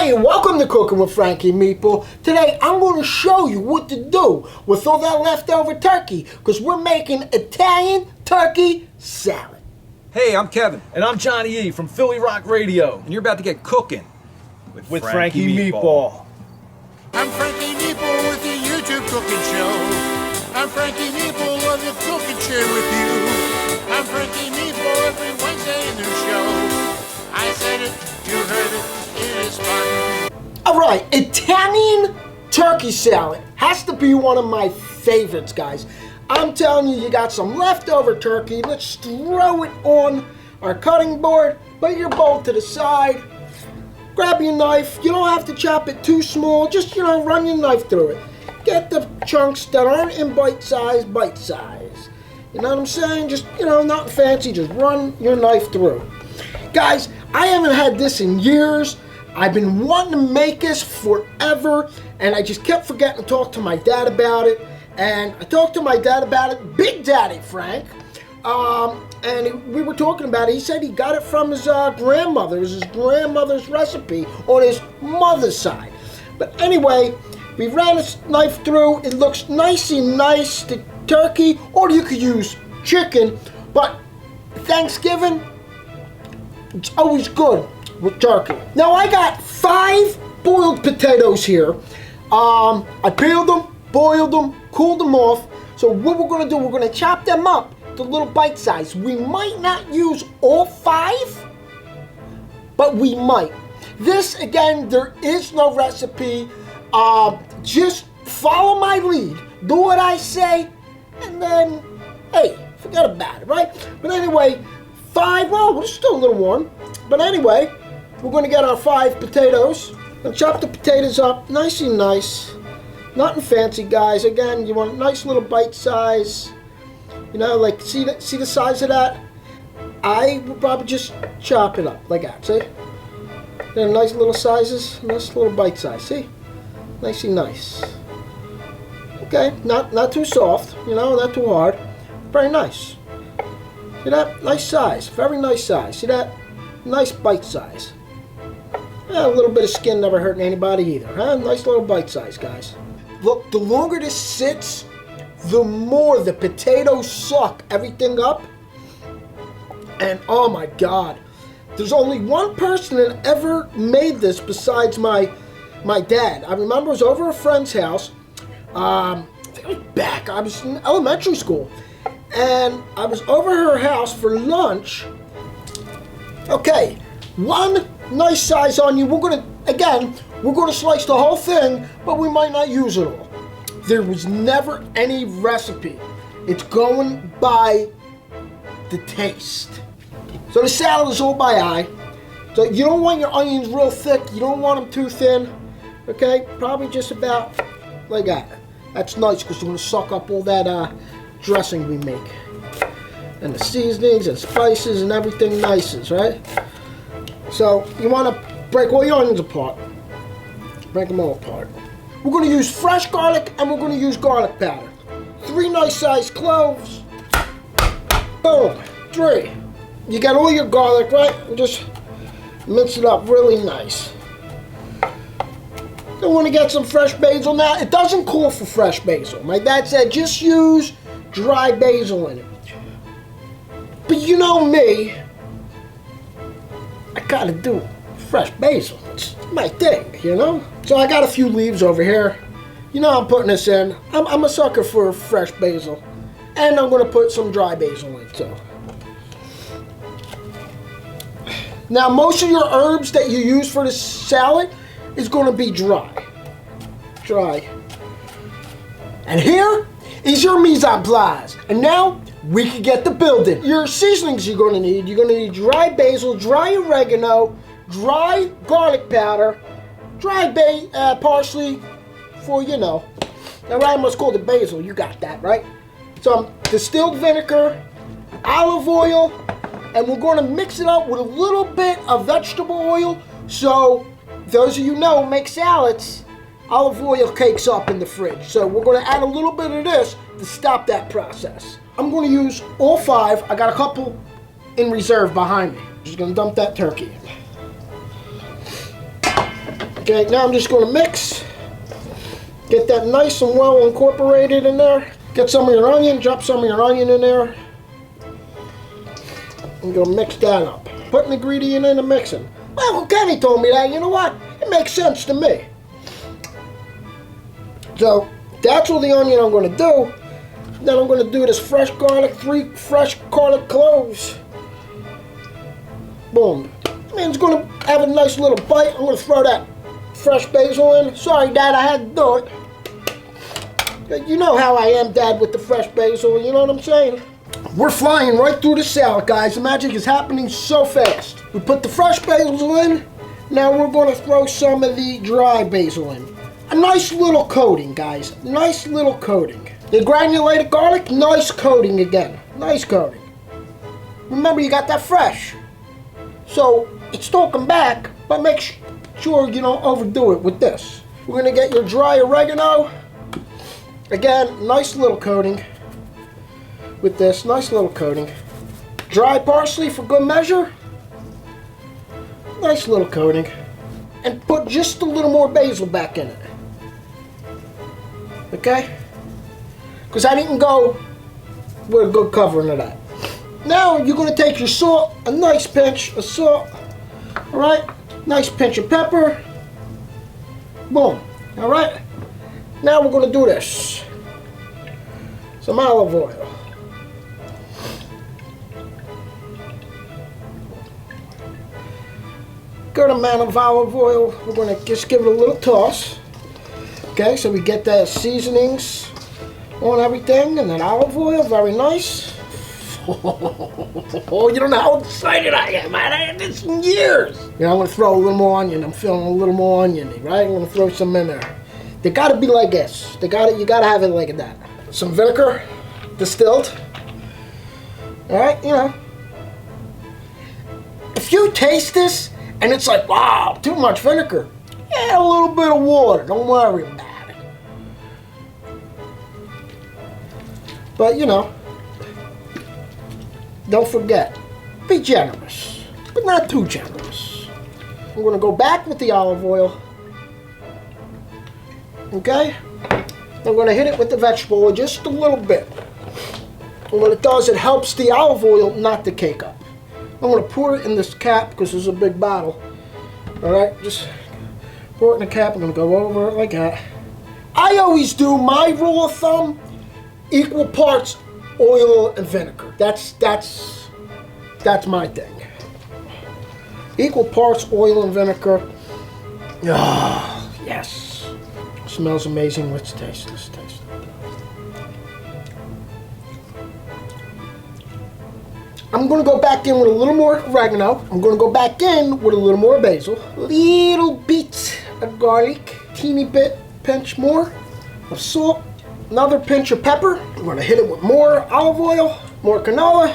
Hey, welcome to Cooking with Frankie Meatball. Today I'm going to show you what to do with all that leftover turkey because we're making Italian turkey salad. Hey, I'm Kevin. And I'm Johnny E. from Philly Rock Radio. And you're about to get cooking with Frankie Meatball. I'm Frankie Meatball with the YouTube cooking show. I'm Frankie Meatball on the cooking chair with you. I'm Frankie Meatball every Wednesday, a new show. I said it, you heard it, it is fun. Alright, Italian turkey salad has to be one of my favorites, guys. I'm telling you, you got some leftover turkey. Let's throw it on our cutting board. Put your bowl to the side. Grab your knife. You don't have to chop it too small. Just, run your knife through it. Get the chunks that aren't in bite size. You know what I'm saying? Just, not fancy. Just run your knife through. Guys, I haven't had this in years. I've been wanting to make this forever, and I just kept forgetting to talk to my dad about it. And I talked to my dad about it, Big Daddy Frank, and we were talking about it. He said he got it from his grandmother. It was his grandmother's recipe on his mother's side. But anyway, we ran a knife through. It looks nice, the turkey, or you could use chicken. But Thanksgiving, it's always good with turkey. Now I got 5 boiled potatoes here. I peeled them, boiled them, cooled them off. So what we're gonna do, we're gonna chop them up to little bite size. We might not use all 5, but we might. This, again, there is no recipe. Just follow my lead. Do what I say, and then, hey, forget about it, right? But anyway, 5, well, it's still a little warm. But anyway, we're gonna get our 5 potatoes and chop the potatoes up nice. Nothing fancy, guys. Again, you want a nice little bite size. Like, see the size of that? I would probably just chop it up like that, see? They're nice little sizes, nice little bite size, see? Nice. Okay, not too soft, not too hard. Very nice. See that? Nice size, very nice size. See that? Nice bite size. Yeah, a little bit of skin never hurting anybody either, huh? Nice little bite size, guys. Look, the longer this sits, the more the potatoes suck everything up. And oh my God, there's only one person that ever made this besides my dad. I remember I was over a friend's house. I think it was I was in elementary school. And I was over her house for lunch. Okay, one nice size onion. We're gonna slice the whole thing, but we might not use it all. There was never any recipe. It's going by the taste. So the salad is all by eye. So you don't want your onions real thick. You don't want them too thin. Okay, probably just about like that. That's nice because we're gonna suck up all that dressing we make. And the seasonings and spices and everything nices, right? So you want to break all your onions apart. Break them all apart. We're going to use fresh garlic and we're going to use garlic powder. 3 nice sized cloves. Boom. 3. You got all your garlic, right? And just mince it up really nice. Then want to get some fresh basil. Now, it doesn't call for fresh basil. My dad said just use dry basil in it. But you know me, I gotta do fresh basil. It's my thing, So I got a few leaves over here. I'm putting this in. I'm a sucker for fresh basil. And I'm gonna put some dry basil in too. Now most of your herbs that you use for this salad is gonna be dry. And here is your mise en place. And now, we can get the building. Your seasonings you're gonna need. You're gonna need dry basil, dry oregano, dry garlic powder, dry parsley for, Now I almost called it basil. You got that, right? Some distilled vinegar, olive oil, and we're gonna mix it up with a little bit of vegetable oil. So, those of you know make salads, olive oil cakes up in the fridge. So we're gonna add a little bit of this to stop that process. I'm going to use all 5. I got a couple in reserve behind me. Just going to dump that turkey in. Okay, now I'm just going to mix. Get that nice and well incorporated in there. Get some of your onion, drop some of your onion in there. I'm going to mix that up. Put an ingredient in and mixing. Well, Kenny told me that, you know what? It makes sense to me. So, that's all the onion I'm going to do. Then I'm going to do this fresh garlic, 3 fresh garlic cloves. Boom. I mean, it's going to have a nice little bite. I'm going to throw that fresh basil in. Sorry, Dad, I had to do it. You know how I am, Dad, with the fresh basil. You know what I'm saying? We're flying right through the salad, guys. The magic is happening so fast. We put the fresh basil in. Now we're going to throw some of the dry basil in. A nice little coating, guys. Nice little coating. The granulated garlic, nice coating again. Nice coating. Remember, you got that fresh. So, it's talking back, but make sure you don't overdo it with this. We're going to get your dry oregano. Again, nice little coating with this. Nice little coating. Dry parsley for good measure. Nice little coating. And put just a little more basil back in it. Okay? Because I didn't go with a good covering of that. Now you're going to take your salt, a nice pinch of salt. Alright? Nice pinch of pepper. Boom. Alright? Now we're going to do this. Some olive oil. Good amount of olive oil. We're going to just give it a little toss. Okay, so we get the seasonings on everything, and then olive oil, very nice. Oh, you don't know how excited I am. I haven't had this in years. You know, I'm going to throw a little more onion. I'm feeling a little more oniony, right? I'm going to throw some in there. They got to be like this. You got to have it like that. Some vinegar, distilled. All right, you know. If you taste this and it's like, wow, too much vinegar, add a little bit of water. Don't worry about it. But, you know, don't forget, be generous, but not too generous. I'm going to go back with the olive oil. Okay? I'm going to hit it with the vegetable oil just a little bit. And what it does, it helps the olive oil not to cake up. I'm going to pour it in this cap because this is a big bottle. Alright, just pour it in the cap. I'm going to go over it like that. I always do my rule of thumb, equal parts oil and vinegar. That's my thing. Equal parts oil and vinegar. Ah, oh, yes. Smells amazing. Let's taste this. Taste it. I'm going to go back in with a little more oregano. I'm going to go back in with a little more basil. Little bit of garlic. Teeny bit, pinch more of salt. Another pinch of pepper. I'm going to hit it with more olive oil, more canola,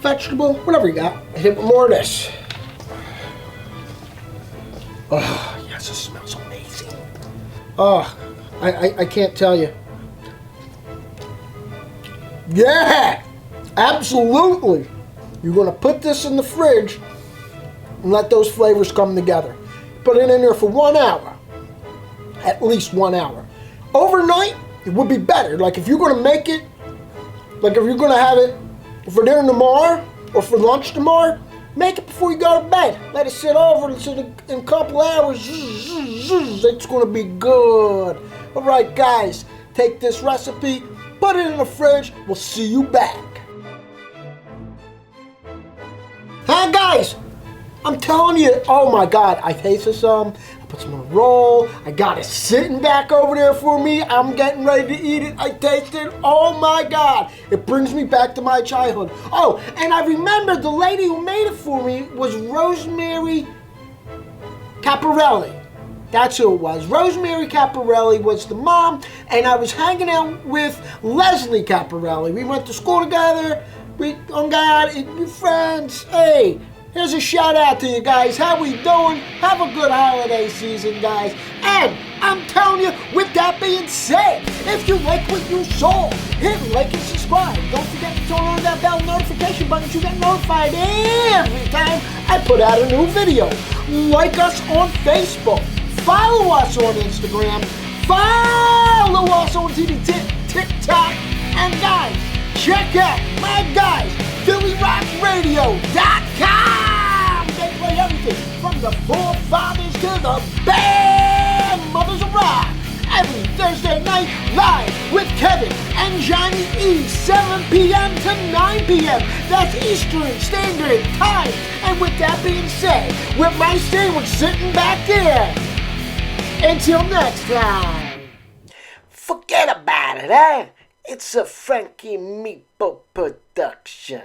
vegetable, whatever you got. Hit it with more of this. Oh, yes, it smells amazing. Oh, I can't tell you. Yeah, absolutely. You're going to put this in the fridge and let those flavors come together. Put it in there for 1 hour. At least 1 hour. Overnight, it would be better. Like if you're going to make it, like if you're going to have it for dinner tomorrow or for lunch tomorrow, make it before you go to bed. Let it sit over so in a couple hours, it's going to be good. All right, guys, take this recipe, put it in the fridge. We'll see you back. Hi, guys. I'm telling you, oh my God, I tasted some. I put some on a roll. I got it sitting back over there for me. I'm getting ready to eat it. I tasted, oh my God. It brings me back to my childhood. Oh, and I remember the lady who made it for me was Rosemary Caparelli. That's who it was. Rosemary Caparelli was the mom, and I was hanging out with Leslie Caparelli. We went to school together. We hung out, we're friends. Hey. Here's a shout out to you guys. How we doing? Have a good holiday season, guys. And I'm telling you, with that being said, if you like what you saw, hit like and subscribe. Don't forget to turn on that bell notification button so you get notified every time I put out a new video. Like us on Facebook. Follow us on Instagram. Follow us on TikTok. And guys, check out my guys, PhillyRockRadio.com. They play everything from the forefathers to the band Mothers of Rock. Every Thursday night, live with Kevin and Johnny E, 7 p.m. to 9 p.m. That's Eastern Standard Time. And with that being said, with my sandwich sitting back there, until next time, forget about it, eh? It's a Frankie Meatball production.